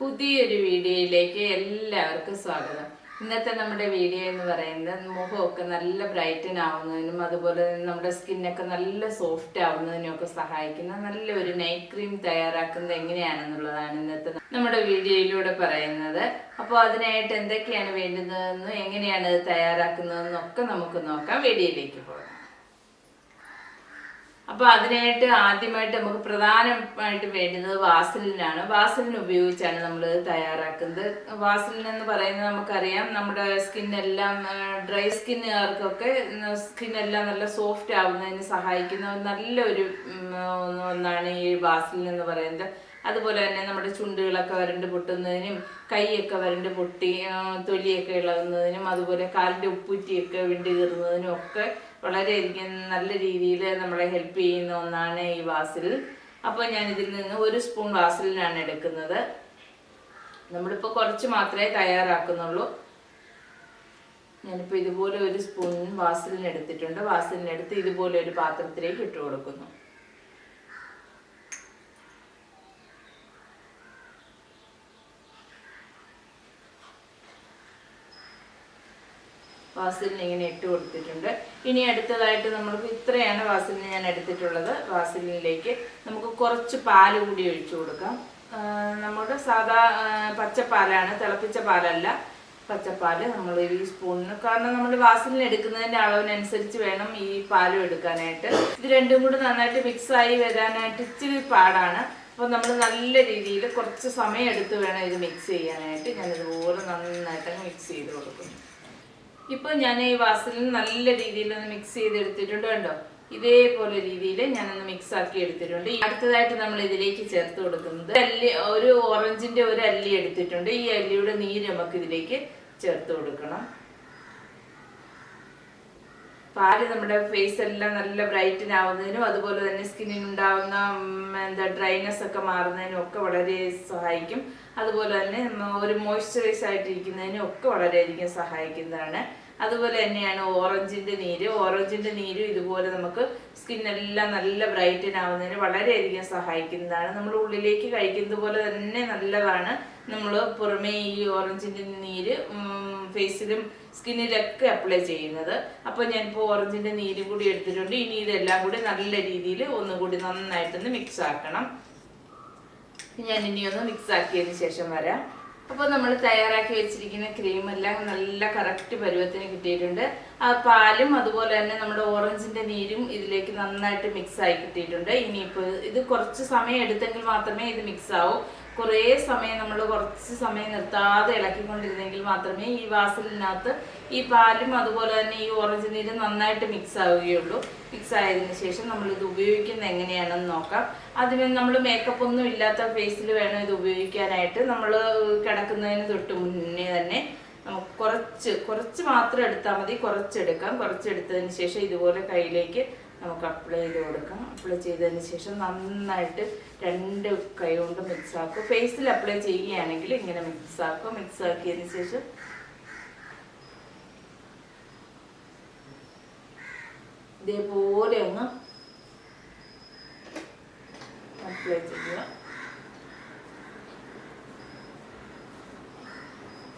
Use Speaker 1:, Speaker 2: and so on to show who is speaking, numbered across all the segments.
Speaker 1: പുതിയൊരു വീഡിയോയിലേക്ക് എല്ലാവർക്കും സ്വാഗതം. ഇന്നത്തെ നമ്മുടെ വീഡിയോ എന്ന് പറയുന്നത് മുഖമൊക്കെ നല്ല ബ്രൈറ്റൻ ആവുന്നതിനും അതുപോലെ നമ്മുടെ സ്കിന്നൊക്കെ നല്ല സോഫ്റ്റ് ആവുന്നതിനും ഒക്കെ സഹായിക്കുന്ന നല്ലൊരു നൈറ്റ് ക്രീം തയ്യാറാക്കുന്നത് എങ്ങനെയാണെന്നുള്ളതാണ് ഇന്നത്തെ നമ്മുടെ വീഡിയോയിലൂടെ പറയുന്നത്. അപ്പോൾ അതിനായിട്ട് എന്തൊക്കെയാണ് വേണ്ടുന്നതെന്നും എങ്ങനെയാണ് അത് തയ്യാറാക്കുന്നതെന്നും ഒക്കെ നമുക്ക് നോക്കാം. വീഡിയോയിലേക്ക് പോകാം. അപ്പോൾ അതിനായിട്ട് ആദ്യമായിട്ട് നമുക്ക് പ്രധാനമായിട്ട് വേണ്ടുന്നത് വാസലിനാണ്. വാസലിൻ ഉപയോഗിച്ചാണ് നമ്മൾ തയ്യാറാക്കുന്നത്. വാസലിൻ എന്ന് പറയുന്നത് നമുക്കറിയാം, നമ്മുടെ സ്കിന്നെല്ലാം ഡ്രൈ സ്കിന്നുകാർക്കൊക്കെ സ്കിന്നെല്ലാം നല്ല സോഫ്റ്റ് ആവുന്നതിന് സഹായിക്കുന്ന നല്ലൊരു ഒന്നാണ് ഈ വാസലിൻ എന്ന് പറയുന്നത്. അതുപോലെ തന്നെ നമ്മുടെ ചുണ്ടുകളൊക്കെ വരണ്ട് പൊട്ടുന്നതിനും കൈയൊക്കെ വരണ്ട് പൊട്ടി തൊലിയൊക്കെ ഇളകുന്നതിനും അതുപോലെ കാലിൻ്റെ ഉപ്പുറ്റിയൊക്കെ വിണ്ടു കീറുന്നതിനും ഒക്കെ വളരെയധികം നല്ല രീതിയിൽ നമ്മളെ ഹെൽപ്പ് ചെയ്യുന്ന ഒന്നാണ് ഈ വാസലിൻ. അപ്പോൾ ഞാൻ ഇതിൽ നിന്ന് 1 സ്പൂൺ വാസലിനാണ് എടുക്കുന്നത്. നമ്മളിപ്പോൾ കുറച്ച് മാത്രമേ തയ്യാറാക്കുന്നുള്ളൂ. ഞാനിപ്പോൾ ഇതുപോലെ 1 സ്പൂൺ വാസലിൻ എടുത്തിട്ടുണ്ട്. വാസലിൻ എടുത്ത് ഇതുപോലെ ഒരു പാത്രത്തിലേക്ക് ഇട്ട് കൊടുക്കുന്നു. വാസലിൻ ഇങ്ങനെ ഇട്ട് കൊടുത്തിട്ടുണ്ട്. ഇനി അടുത്തതായിട്ട് നമ്മൾക്ക് ഇത്രയാണ് വാസലിൻ ഞാൻ എടുത്തിട്ടുള്ളത്. വാസലിനിലേക്ക് നമുക്ക് കുറച്ച് പാല് കൂടി ഒഴിച്ചു കൊടുക്കാം. നമ്മുടെ സാധാ പച്ചപ്പാലാണ്, തിളപ്പിച്ച പാലല്ല, പച്ചപ്പാല് നമ്മൾ ഈ സ്പൂണിന്. കാരണം നമ്മൾ വാസലിൻ എടുക്കുന്നതിൻ്റെ അളവിനനുസരിച്ച് വേണം ഈ പാലും എടുക്കാനായിട്ട്. ഇത് രണ്ടും കൂടി നന്നായിട്ട് മിക്സായി വരാനായിട്ട് ഇച്ചിരി പാടാണ്. അപ്പോൾ നമ്മൾ നല്ല രീതിയിൽ കുറച്ച് സമയം എടുത്ത് വേണം ഇത് മിക്സ് ചെയ്യാനായിട്ട്. ഞാനിതുപോലെ നന്നായിട്ട് മിക്സ് ചെയ്ത് കൊടുക്കുന്നു. ഇപ്പോൾ ഞാൻ ഈ വാസലിൻ നല്ല രീതിയിൽ ഒന്ന് മിക്സ് ചെയ്തെടുത്തിട്ടുണ്ട്. കണ്ടോ, ഇതേപോലെ രീതിയിൽ ഞാനൊന്ന് മിക്സ് ആക്കി എടുത്തിട്ടുണ്ട്. അടുത്തതായിട്ട് നമ്മൾ ഇതിലേക്ക് ചേർത്ത് കൊടുക്കുന്നത് ഒരു ഓറഞ്ചിന്റെ ഒരു അല്ലി എടുത്തിട്ടുണ്ട്. ഈ അല്ലിയുടെ നീര് നമുക്ക് ഇതിലേക്ക് ചേർത്ത് കൊടുക്കണം. പാല് നമ്മുടെ ഫേസ് എല്ലാം നല്ല ബ്രൈറ്റൻ ആവുന്നതിനും അതുപോലെ തന്നെ സ്കിന്നിനുണ്ടാവുന്ന ഡ്രൈനെസ് ഒക്കെ മാറുന്നതിനും ഒക്കെ വളരെ സഹായിക്കും. അതുപോലെ തന്നെ ഒരു മോയ്സ്ചറൈസ് ആയിട്ടിരിക്കുന്നതിനും ഒക്കെ വളരെയധികം സഹായിക്കുന്നതാണ്. അതുപോലെ തന്നെയാണ് ഓറഞ്ചിന്റെ നീര്. ഓറഞ്ചിന്റെ നീരും ഇതുപോലെ നമുക്ക് സ്കിന്നെല്ലാം നല്ല ബ്രൈറ്റൻ ആവുന്നതിന് വളരെയധികം സഹായിക്കുന്നതാണ്. നമ്മൾ ഉള്ളിലേക്ക് കഴിക്കുന്നത് പോലെ തന്നെ നല്ലതാണ്. നമ്മൾ പുറമേ ഈ ഓറഞ്ചിന്റെ നീര് ഫേസിലും സ്കിന്നിലൊക്കെ അപ്ലൈ ചെയ്യുന്നത്. അപ്പോൾ ഞാനിപ്പോൾ ഓറഞ്ചിന്റെ നീര് കൂടി എടുത്തിട്ടുണ്ട്. ഇനി ഇതെല്ലാം കൂടി നല്ല രീതിയിൽ ഒന്നുകൂടി നന്നായിട്ടൊന്ന് മിക്സ് ആക്കണം. ഞാൻ ഇനി ഒന്ന് മിക്സ് ആക്കിയതിന് ശേഷം വരാം. അപ്പോൾ നമ്മൾ തയ്യാറാക്കി വെച്ചിരിക്കുന്ന ക്രീമെല്ലാം നല്ല കറക്റ്റ് പരുവത്തിന് കിട്ടിയിട്ടുണ്ട്. ആ പാലും അതുപോലെ തന്നെ നമ്മുടെ ഓറഞ്ചിന്റെ നീരും ഇതിലേക്ക് നന്നായിട്ട് മിക്സ് ആയി കിട്ടിയിട്ടുണ്ട്. ഇനിയിപ്പോൾ ഇത് കുറച്ച് സമയം എടുത്തെങ്കിൽ മാത്രമേ ഇത് മിക്സ് ആവൂ. കുറേ സമയം നമ്മൾ കുറച്ച് സമയം നിർത്താതെ ഇളക്കിക്കൊണ്ടിരുന്നെങ്കിൽ മാത്രമേ ഈ വാസലിനകത്ത് ഈ പാലും അതുപോലെ തന്നെ ഈ ഓറഞ്ച് നീരും നന്നായിട്ട് മിക്സ് ആവുകയുള്ളൂ. മിക്സ് ആയതിനു ശേഷം നമ്മൾ ഇത് ഉപയോഗിക്കുന്നത് എങ്ങനെയാണെന്ന് നോക്കാം. അതിന് നമ്മൾ മേക്കപ്പ് ഒന്നും ഇല്ലാത്ത ഫേസിൽ വേണം ഇത് ഉപയോഗിക്കാനായിട്ട്. നമ്മൾ കിടക്കുന്നതിന് തൊട്ട് മുന്നേ തന്നെ നമുക്ക് കുറച്ച് മാത്രം എടുത്താൽ മതി. കുറച്ചെടുക്കാം. കുറച്ചെടുത്തതിന് ശേഷം ഇതുപോലെ കയ്യിലേക്ക് നമുക്ക് അപ്ലൈ ചെയ്ത് കൊടുക്കാം. അപ്ലൈ ചെയ്തതിന് ശേഷം നന്നായിട്ട് 2 കൈ കൊണ്ട് മിക്സ് ആക്കും. ഫേസിൽ അപ്ലൈ ചെയ്യുകയാണെങ്കിൽ ഇങ്ങനെ മിക്സ് ആക്കും. മിക്സ് ആക്കിയതിന് ശേഷം ഇതേപോലെ ഒന്ന് അപ്ലൈ ചെയ്യുക.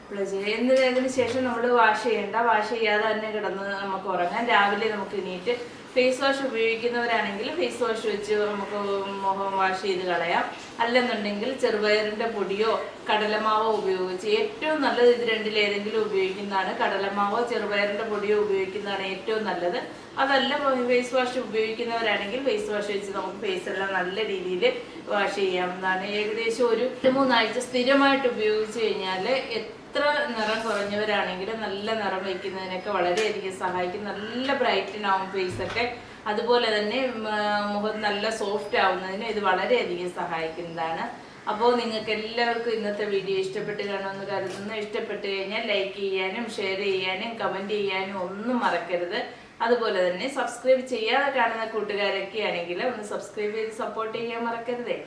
Speaker 1: അപ്ലൈ ചെയ്യുന്നതിന് ശേഷം നമ്മൾ വാഷ് ചെയ്യേണ്ട. വാഷ് ചെയ്യാതെ തന്നെ കിടന്ന് നമുക്ക് ഉറങ്ങാം. രാവിലെ നമുക്ക് എണീറ്റ് ഫേസ് വാഷ് ഉപയോഗിക്കുന്നവരാണെങ്കിൽ ഫേസ് വാഷ് വെച്ച് നമുക്ക് മുഖം വാഷ് ചെയ്ത് കളയാം. അല്ലെന്നുണ്ടെങ്കിൽ ചെറുപയറിൻ്റെ പൊടിയോ കടലമാവോ ഉപയോഗിച്ച് ഏറ്റവും നല്ലത് ഇത് രണ്ടിലേതെങ്കിലും ഉപയോഗിക്കുന്നതാണ്. കടലമാവോ ചെറുപയറിൻ്റെ പൊടിയോ ഉപയോഗിക്കുന്നതാണ് ഏറ്റവും നല്ലത്. അതല്ല ഫേസ് വാഷ് ഉപയോഗിക്കുന്നവരാണെങ്കിൽ ഫേസ് വാഷ് വെച്ച് നമുക്ക് ഫേസെല്ലാം നല്ല രീതിയിൽ വാഷ് ചെയ്യാവുന്നതാണ്. ഏകദേശം ഒരു 3 ആഴ്ച സ്ഥിരമായിട്ട് ഉപയോഗിച്ച് കഴിഞ്ഞാൽ എത്ര നിറം കുറഞ്ഞവരാണെങ്കിലും നല്ല നിറം വയ്ക്കുന്നതിനൊക്കെ വളരെയധികം സഹായിക്കും. നല്ല ബ്രൈറ്റൻ ആവും ഫേസൊക്കെ. അതുപോലെ തന്നെ മുഖം നല്ല സോഫ്റ്റ് ആവുന്നതിന് ഇത് വളരെയധികം സഹായിക്കുന്നതാണ്. അപ്പോൾ നിങ്ങൾക്ക് എല്ലാവർക്കും ഇന്നത്തെ വീഡിയോ ഇഷ്ടപ്പെട്ട് കാണുമെന്ന് കരുതുന്നു. ഇഷ്ടപ്പെട്ട് കഴിഞ്ഞാൽ ലൈക്ക് ചെയ്യാനും ഷെയർ ചെയ്യാനും കമൻറ്റ് ചെയ്യാനും ഒന്നും മറക്കരുത്. അതുപോലെ തന്നെ സബ്സ്ക്രൈബ് ചെയ്യാതെ കാണുന്ന കൂട്ടുകാരൊക്കെ ആണെങ്കിൽ ഒന്ന് സബ്സ്ക്രൈബ് ചെയ്ത് സപ്പോർട്ട് ചെയ്യാൻ മറക്കരുതേ.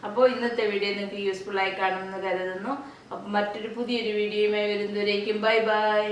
Speaker 1: അപ്പോൾ ഇന്നത്തെ വീഡിയോ നിങ്ങൾക്ക് യൂസ്ഫുൾ ആയി കാണുമെന്ന് കരുതുന്നു. അപ്പം മറ്റൊരു പുതിയൊരു വീഡിയോയുമായി വരുന്നവരേക്കും ബൈ ബൈ.